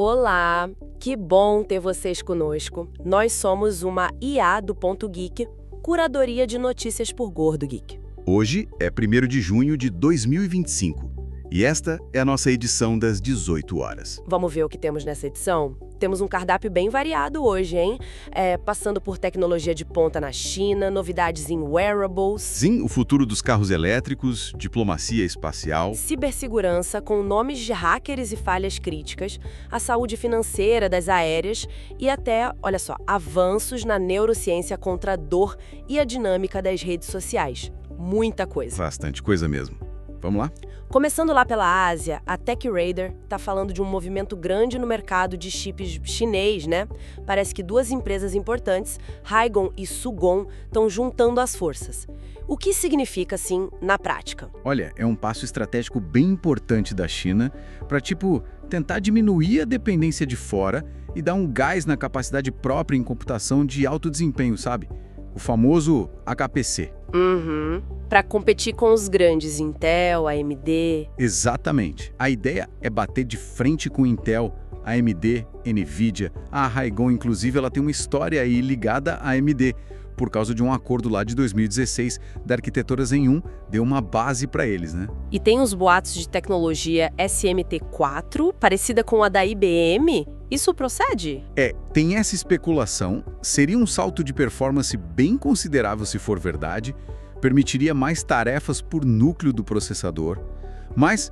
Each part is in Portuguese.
Olá, que bom ter vocês conosco. Nós somos uma IA do Ponto Geek, curadoria de notícias por Gordo Geek. Hoje é 1º de junho de 2025 e esta é a nossa edição das 18 horas. Vamos ver o que temos nessa edição? Temos um cardápio bem variado hoje, hein? Passando por tecnologia de ponta na China, novidades em wearables... Sim, o futuro dos carros elétricos, diplomacia espacial... cibersegurança com nomes de hackers e falhas críticas, a saúde financeira das aéreas e até, olha só, avanços na neurociência contra a dor e a dinâmica das redes sociais. Muita coisa. Bastante coisa mesmo. Vamos lá? Começando lá pela Ásia, a TechRadar está falando de um movimento grande no mercado de chips chinês, né? Parece que duas empresas importantes, Haigon e Sugon, estão juntando as forças. O que significa, assim, na prática? Olha, é um passo estratégico bem importante da China para, tentar diminuir a dependência de fora e dar um gás na capacidade própria em computação de alto desempenho, sabe? O famoso HPC. Para competir com os grandes, Intel, AMD... Exatamente. A ideia é bater de frente com Intel, AMD, Nvidia. A Haigon, inclusive, ela tem uma história aí ligada à AMD, por causa de um acordo lá de 2016 da arquitetura Zen 1, deu uma base para eles, né? E tem os boatos de tecnologia SMT4, parecida com a da IBM? Isso procede? Tem essa especulação. Seria um salto de performance bem considerável se for verdade, permitiria mais tarefas por núcleo do processador. Mas,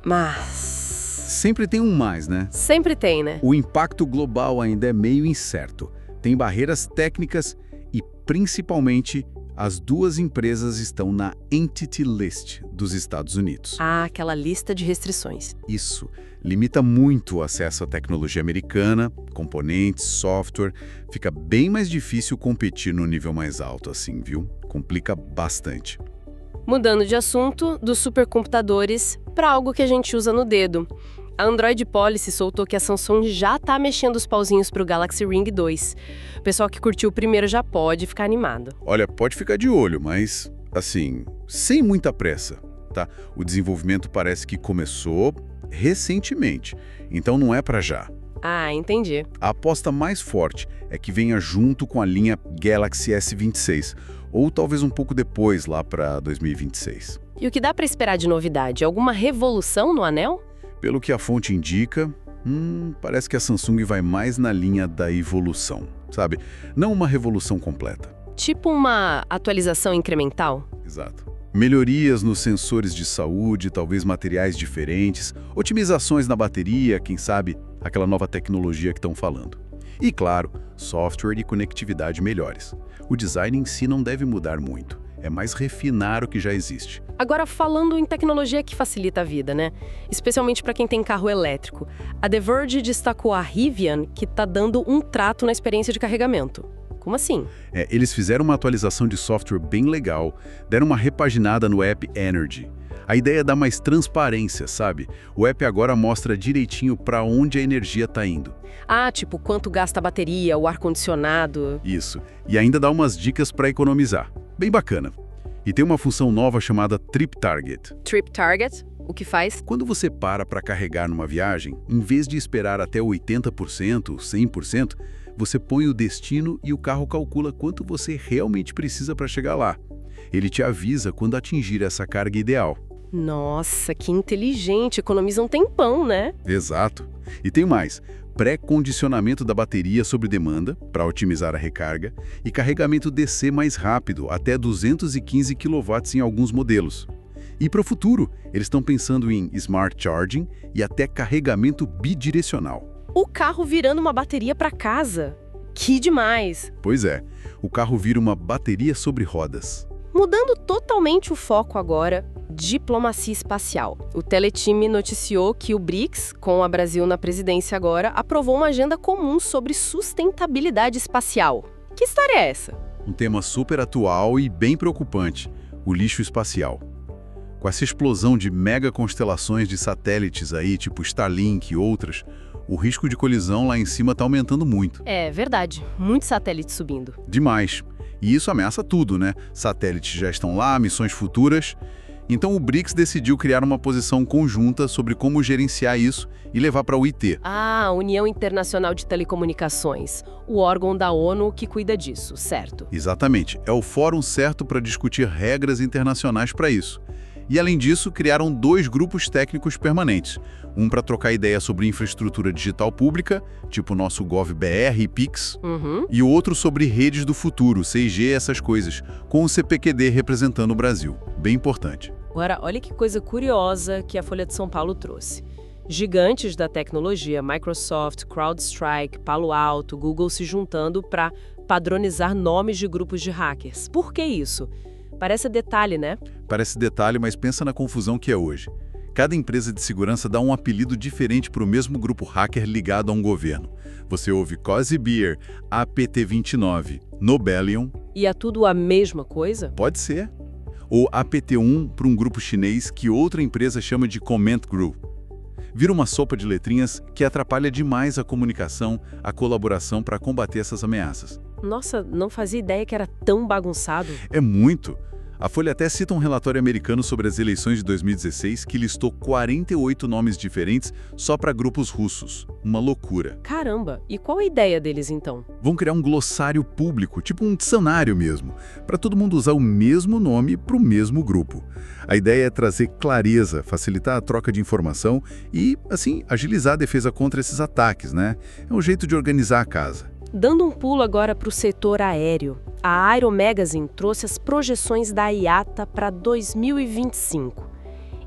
sempre tem um mais, né? Sempre tem, né? O impacto global ainda é meio incerto. Tem barreiras técnicas e, principalmente, as duas empresas estão na Entity List dos Estados Unidos. Ah, aquela lista de restrições. Isso limita muito o acesso à tecnologia americana, componentes, software. Fica bem mais difícil competir no nível mais alto, assim, viu? Complica bastante. Mudando de assunto, dos supercomputadores para algo que a gente usa no dedo. A Android Policy soltou que a Samsung já tá mexendo os pauzinhos pro Galaxy Ring 2. O pessoal que curtiu o primeiro já pode ficar animado. Olha, pode ficar de olho, mas, sem muita pressa, tá? O desenvolvimento parece que começou recentemente, então não é para já. Ah, entendi. A aposta mais forte é que venha junto com a linha Galaxy S26, ou talvez um pouco depois, lá para 2026. E o que dá para esperar de novidade? Alguma revolução no anel? Pelo que a fonte indica, parece que a Samsung vai mais na linha da evolução, sabe? Não uma revolução completa. Tipo uma atualização incremental? Exato. Melhorias nos sensores de saúde, talvez materiais diferentes, otimizações na bateria, quem sabe aquela nova tecnologia que estão falando. E, claro, software e conectividade melhores. O design em si não deve mudar muito, é mais refinar o que já existe. Agora, falando em tecnologia que facilita a vida, né? Especialmente para quem tem carro elétrico. A The Verge destacou a Rivian, que está dando um trato na experiência de carregamento. Como assim? Eles fizeram uma atualização de software bem legal, deram uma repaginada no app Energy. A ideia é dar mais transparência, sabe? O app agora mostra direitinho para onde a energia está indo. Ah, tipo, quanto gasta a bateria, o ar-condicionado... Isso. E ainda dá umas dicas para economizar. Bem bacana. E tem uma função nova chamada Trip Target. Trip Target? O que faz? Quando você para carregar numa viagem, em vez de esperar até 80%, 100%, você põe o destino e o carro calcula quanto você realmente precisa para chegar lá. Ele te avisa quando atingir essa carga ideal. Nossa, que inteligente, economiza um tempão, né? Exato. E tem mais, pré-condicionamento da bateria sob demanda, para otimizar a recarga, e carregamento DC mais rápido, até 215 kW em alguns modelos. E para o futuro, eles estão pensando em Smart Charging e até carregamento bidirecional. O carro virando uma bateria para casa. Que demais! Pois é, o carro vira uma bateria sobre rodas. Mudando totalmente o foco agora, diplomacia espacial. O Teletime noticiou que o BRICS, com a Brasil na presidência agora, aprovou uma agenda comum sobre sustentabilidade espacial. Que história é essa? Um tema super atual e bem preocupante, o lixo espacial. Com essa explosão de mega constelações de satélites aí, tipo Starlink e outras, o risco de colisão lá em cima está aumentando muito. É verdade, muitos satélites subindo. Demais. E isso ameaça tudo, né? Satélites já estão lá, missões futuras. Então o BRICS decidiu criar uma posição conjunta sobre como gerenciar isso e levar para a UIT. Ah, União Internacional de Telecomunicações, o órgão da ONU que cuida disso, certo? Exatamente, é o fórum certo para discutir regras internacionais para isso. E além disso, criaram 2 grupos técnicos permanentes, um para trocar ideia sobre infraestrutura digital pública, tipo o nosso GovBR e Pix, e o outro sobre redes do futuro, 6G, essas coisas, com o CPQD representando o Brasil. Bem importante. Agora, olha que coisa curiosa que a Folha de São Paulo trouxe. Gigantes da tecnologia, Microsoft, CrowdStrike, Palo Alto, Google se juntando para padronizar nomes de grupos de hackers. Por que isso? Parece detalhe, né? Parece detalhe, mas pensa na confusão que é hoje. Cada empresa de segurança dá um apelido diferente para o mesmo grupo hacker ligado a um governo. Você ouve Cozy Bear, APT29, Nobelion. E é tudo a mesma coisa? Pode ser. Ou APT1 para um grupo chinês que outra empresa chama de Command Group. Vira uma sopa de letrinhas que atrapalha demais a comunicação, a colaboração para combater essas ameaças. Nossa, não fazia ideia que era tão bagunçado. É muito. A Folha até cita um relatório americano sobre as eleições de 2016 que listou 48 nomes diferentes só para grupos russos. Uma loucura. Caramba, e qual a ideia deles então? Vão criar um glossário público, tipo um dicionário mesmo, para todo mundo usar o mesmo nome para o mesmo grupo. A ideia é trazer clareza, facilitar a troca de informação e, assim, agilizar a defesa contra esses ataques, né? É um jeito de organizar a casa. Dando um pulo agora para o setor aéreo, a Aeromagazine trouxe as projeções da IATA para 2025.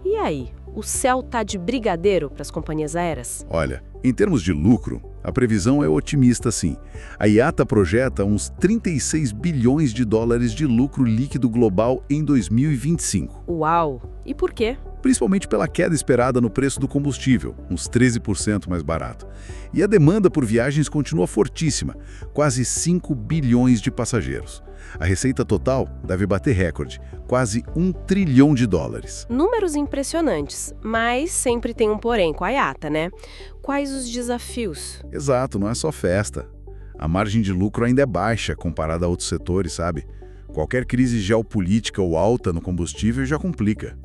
E aí, o céu tá de brigadeiro para as companhias aéreas? Olha, em termos de lucro, a previsão é otimista sim. A IATA projeta uns 36 bilhões de dólares de lucro líquido global em 2025. Uau! E por quê? Principalmente pela queda esperada no preço do combustível, uns 13% mais barato. E a demanda por viagens continua fortíssima, quase 5 bilhões de passageiros. A receita total deve bater recorde, quase 1 trilhão de dólares. Números impressionantes, mas sempre tem um porém com a IATA, né? Quais os desafios? Exato, não é só festa. A margem de lucro ainda é baixa comparada a outros setores, sabe? Qualquer crise geopolítica ou alta no combustível já complica.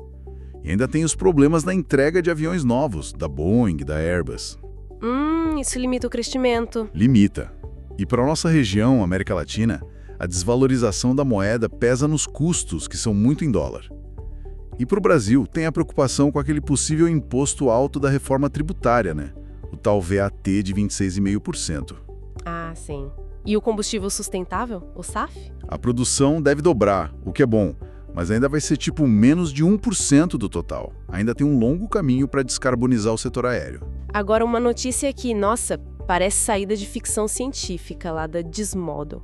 E ainda tem os problemas da entrega de aviões novos, da Boeing, da Airbus. Isso limita o crescimento. Limita. E para a nossa região, América Latina, a desvalorização da moeda pesa nos custos, que são muito em dólar. E para o Brasil, tem a preocupação com aquele possível imposto alto da reforma tributária, né? O tal VAT de 26,5%. Ah, sim. E o combustível sustentável, o SAF? A produção deve dobrar, o que é bom, mas ainda vai ser tipo menos de 1% do total. Ainda tem um longo caminho para descarbonizar o setor aéreo. Agora uma notícia que, nossa, parece saída de ficção científica lá da Gizmodo.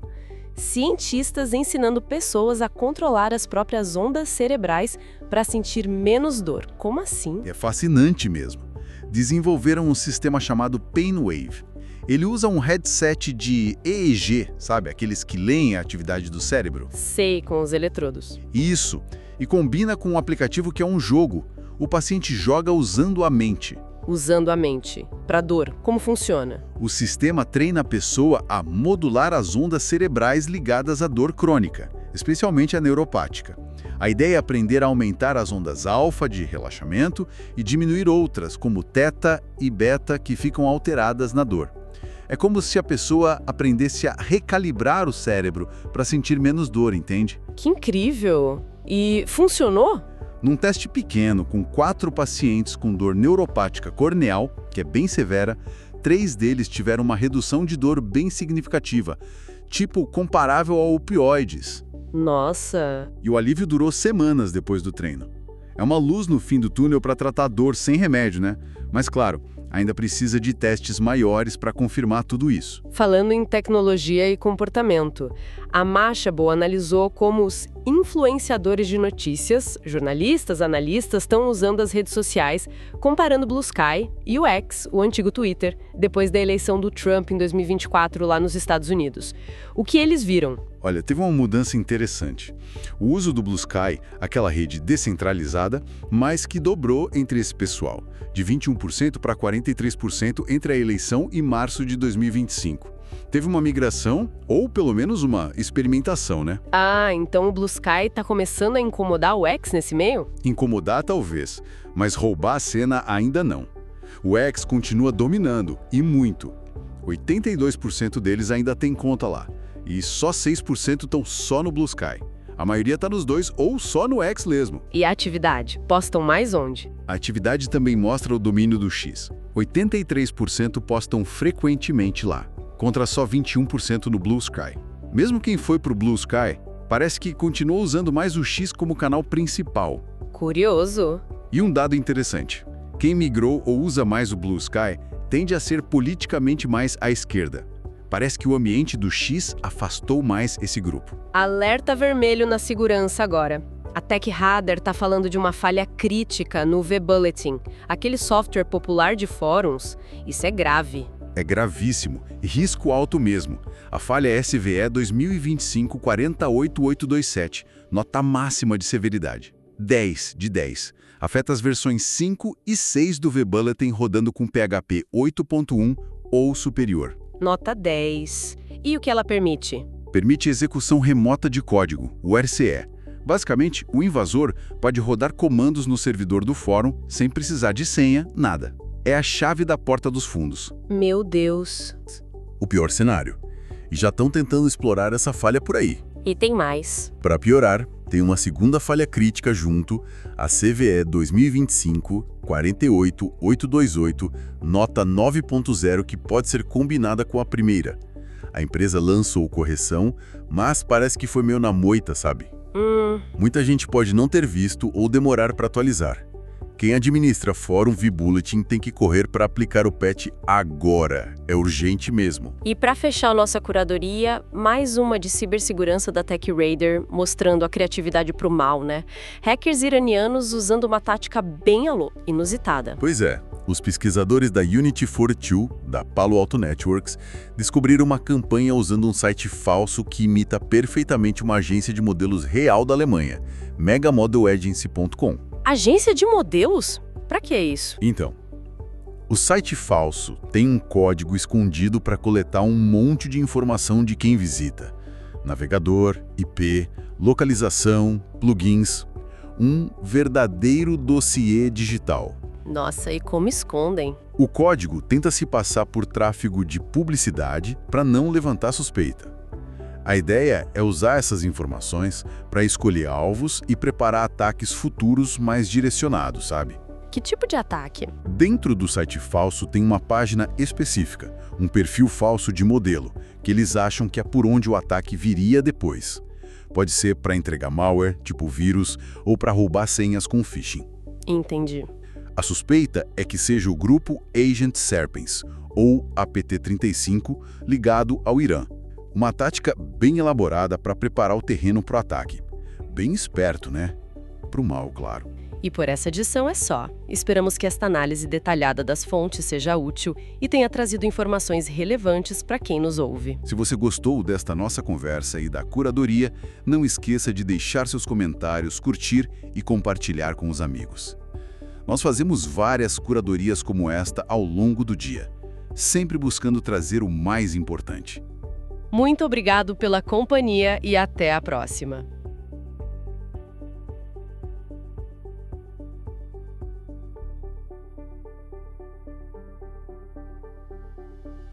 Cientistas ensinando pessoas a controlar as próprias ondas cerebrais para sentir menos dor. Como assim? É fascinante mesmo. Desenvolveram um sistema chamado Painwave. Ele usa um headset de EEG, sabe? Aqueles que leem a atividade do cérebro. Sei, com os eletrodos. Isso. E combina com um aplicativo que é um jogo. O paciente joga usando a mente. Usando a mente. Para dor, como funciona? O sistema treina a pessoa a modular as ondas cerebrais ligadas à dor crônica, especialmente a neuropática. A ideia é aprender a aumentar as ondas alfa de relaxamento e diminuir outras, como teta e beta, que ficam alteradas na dor. É como se a pessoa aprendesse a recalibrar o cérebro para sentir menos dor, entende? Que incrível! E funcionou? Num teste pequeno, com 4 pacientes com dor neuropática corneal, que é bem severa, 3 deles tiveram uma redução de dor bem significativa, tipo comparável a opioides. Nossa! E o alívio durou semanas depois do treino. É uma luz no fim do túnel para tratar dor sem remédio, né? Mas claro, ainda precisa de testes maiores para confirmar tudo isso. Falando em tecnologia e comportamento, a Mashable analisou como os influenciadores de notícias, jornalistas, analistas, estão usando as redes sociais, comparando Blue Sky e o X, o antigo Twitter, depois da eleição do Trump em 2024 lá nos Estados Unidos. O que eles viram? Olha, teve uma mudança interessante. O uso do Blue Sky, aquela rede descentralizada, mais que dobrou entre esse pessoal, de 21% para 43% entre a eleição e março de 2025. Teve uma migração, ou pelo menos uma experimentação, né? Ah, então o Blue Sky tá começando a incomodar o X nesse meio? Incomodar talvez, mas roubar a cena ainda não. O X continua dominando, e muito. 82% deles ainda tem conta lá, e só 6% estão só no Blue Sky. A maioria está nos dois ou só no X mesmo. E a atividade? Postam mais onde? A atividade também mostra o domínio do X. 83% postam frequentemente lá, contra só 21% no Blue Sky. Mesmo quem foi para o Blue Sky, parece que continuou usando mais o X como canal principal. Curioso. E um dado interessante. Quem migrou ou usa mais o Blue Sky tende a ser politicamente mais à esquerda. Parece que o ambiente do X afastou mais esse grupo. Alerta vermelho na segurança agora. A TechRadar está falando de uma falha crítica no V-Bulletin, aquele software popular de fóruns. Isso é grave. É gravíssimo e risco alto mesmo. A falha é SVE 2025-48827, nota máxima de severidade. 10 de 10. Afeta as versões 5 e 6 do V-Bulletin rodando com PHP 8.1 ou superior. Nota 10. E o que ela permite? Permite execução remota de código, o RCE. Basicamente, o invasor pode rodar comandos no servidor do fórum sem precisar de senha, nada. É a chave da porta dos fundos. Meu Deus. O pior cenário. E já estão tentando explorar essa falha por aí. E tem mais. Para piorar, tem uma segunda falha crítica junto, a CVE 2025-48828, nota 9.0, que pode ser combinada com a primeira. A empresa lançou correção, mas parece que foi meio na moita, sabe? Muita gente pode não ter visto ou demorar para atualizar. Quem administra Fórum V-Bulletin tem que correr para aplicar o patch agora. É urgente mesmo. E para fechar a nossa curadoria, mais uma de cibersegurança da TechRadar, mostrando a criatividade pro mal, né? Hackers iranianos usando uma tática bem inusitada. Pois é. Os pesquisadores da Unity 42, da Palo Alto Networks, descobriram uma campanha usando um site falso que imita perfeitamente uma agência de modelos real da Alemanha, megamodelagency.com. Agência de modelos? Pra que isso? Então, o site falso tem um código escondido para coletar um monte de informação de quem visita. Navegador, IP, localização, plugins. Um verdadeiro dossiê digital. Nossa, e como escondem? O código tenta se passar por tráfego de publicidade para não levantar suspeita. A ideia é usar essas informações para escolher alvos e preparar ataques futuros mais direcionados, sabe? Que tipo de ataque? Dentro do site falso tem uma página específica, um perfil falso de modelo, que eles acham que é por onde o ataque viria depois. Pode ser para entregar malware, tipo vírus, ou para roubar senhas com phishing. Entendi. A suspeita é que seja o grupo Agent Serpens, ou APT-35, ligado ao Irã. Uma tática bem elaborada para preparar o terreno para o ataque. Bem esperto, né? Para o mal, claro. E por essa edição é só. Esperamos que esta análise detalhada das fontes seja útil e tenha trazido informações relevantes para quem nos ouve. Se você gostou desta nossa conversa e da curadoria, não esqueça de deixar seus comentários, curtir e compartilhar com os amigos. Nós fazemos várias curadorias como esta ao longo do dia, sempre buscando trazer o mais importante. Muito obrigado pela companhia e até a próxima.